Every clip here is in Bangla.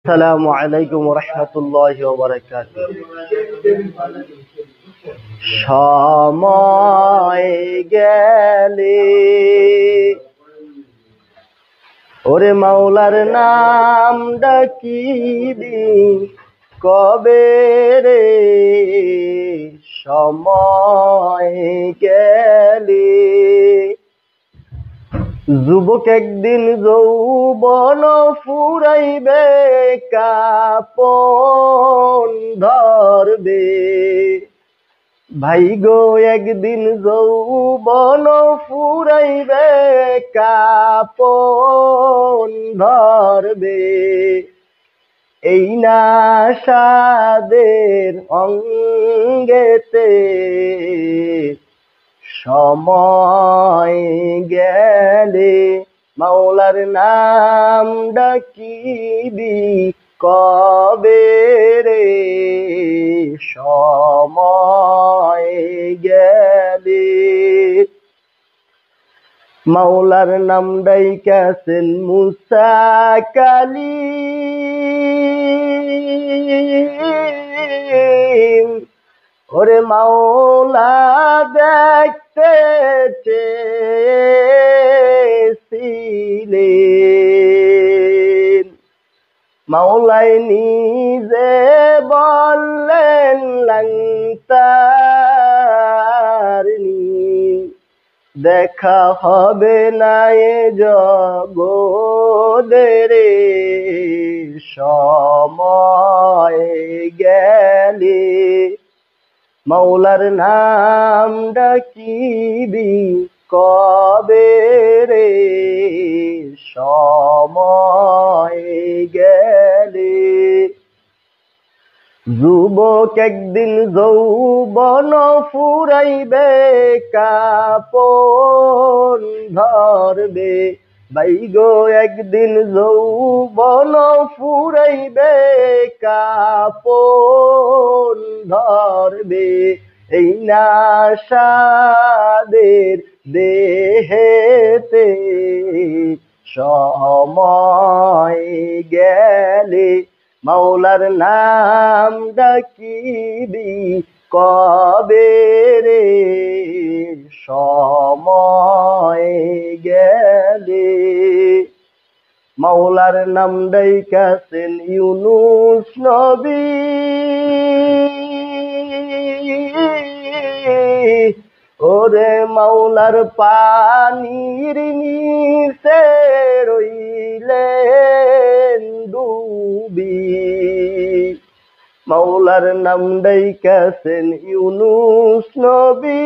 আসসালামু আলাইকুম ওয়া রাহমাতুল্লাহি ওয়া বারাকাতুহু। সময় গেলে ওরে মাওলার নাম ডাকিবি কবে রে? সময় গেলে যুবক একদিন যৌবন ফুরাইবে, কাপন ধরবে। ভাই গো একদিন যৌবন ফুরাইবে, কাপন ধরবে। এই না সাদের অঙ্গেতে সময় গেলে মাওলার নাম ডাকিবি কবে রে? সময় গেলে মাওলার নাম ডাইকাছেন মুসা কালীম। ওরে মাওলা দেখতে চেয়েছিলেন, মাওলাই নিজে বললেন লাংতারনি, দেখা হবে না এ জগতে রে। সময় গেলে মাওলার নাম ডাকিবি কবে রে? সময় গেলে যুবক একদিন যৌবন ফুরাইবে, কাপন ধরবে। ভাই গো একদিন যৌবন ফুরাইবে, কাপন ধরবে। এই না সাদের দেহেতে সময় গেলে মাওলার নাম ডাকিবি কবে রে? সময় গেলে মাওলার নাম ডাইকাছেন ইউনুস নবী। ওরে মাওলার পানির নিচে রইলেন ডুবি। মাওলার নাম ডাইকাছেন ইউনুস নবী।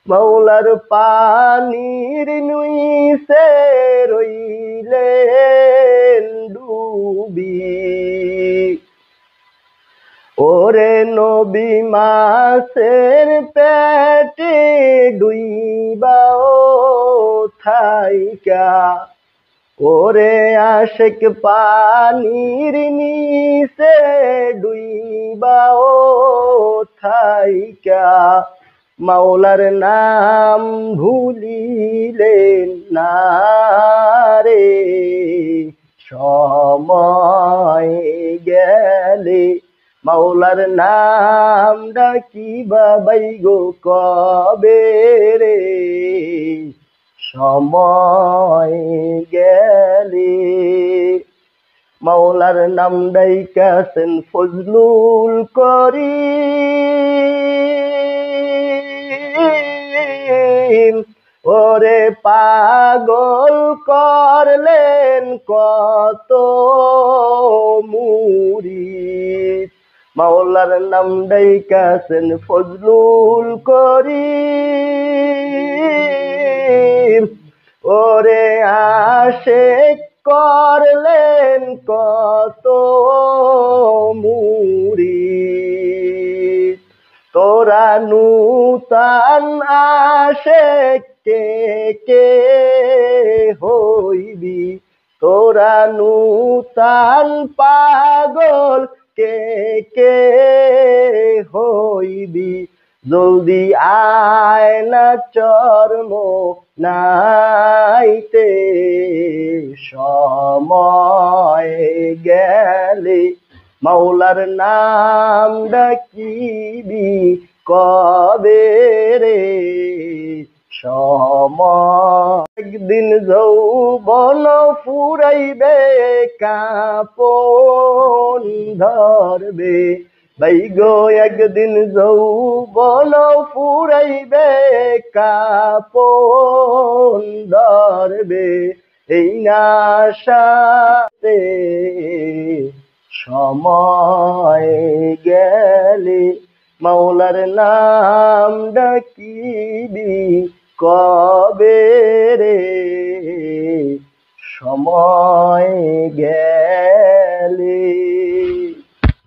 মাওলার পানির নিচে রইলেন ডুবি। ওরে নবী মাছের পেটে ডুইবাও থাইকা, ওরে আশেক পানির নিচে ডুইবাও থাইকা, মাওলার নাম ভুলিলেন না রে। সময় গেলে মাওলার নাম ডাকিবা বাই গো কবে রে? সময় গেলে মাওলার নাম ডাইকাছেন ফজলুল করিম। ওরে পাগল করলেন কত মুরিদ। মাওলার নাম ডাইকাছেন ফজলুল করিম। ওরে আশেক করলেন কত মুরিদ। তোরা নূতন আশেক কে কে হইবি, তোরা নূতন পাগল কে কে হইবি। জলদি আয় না চর্ম নাইতে, সময় গেলে মাওলার নাম ডাকিবি কবে রে, সময় একদিন যৌবন ফুরাইবে কাপন ধরবে, ভাই গো একদিন যৌবন ফুরাইবে কাপন ধরবে, এই নাশাতে সময় গেলে মাওলার নাম ডাকিবি কবে রে, সময় গেলে।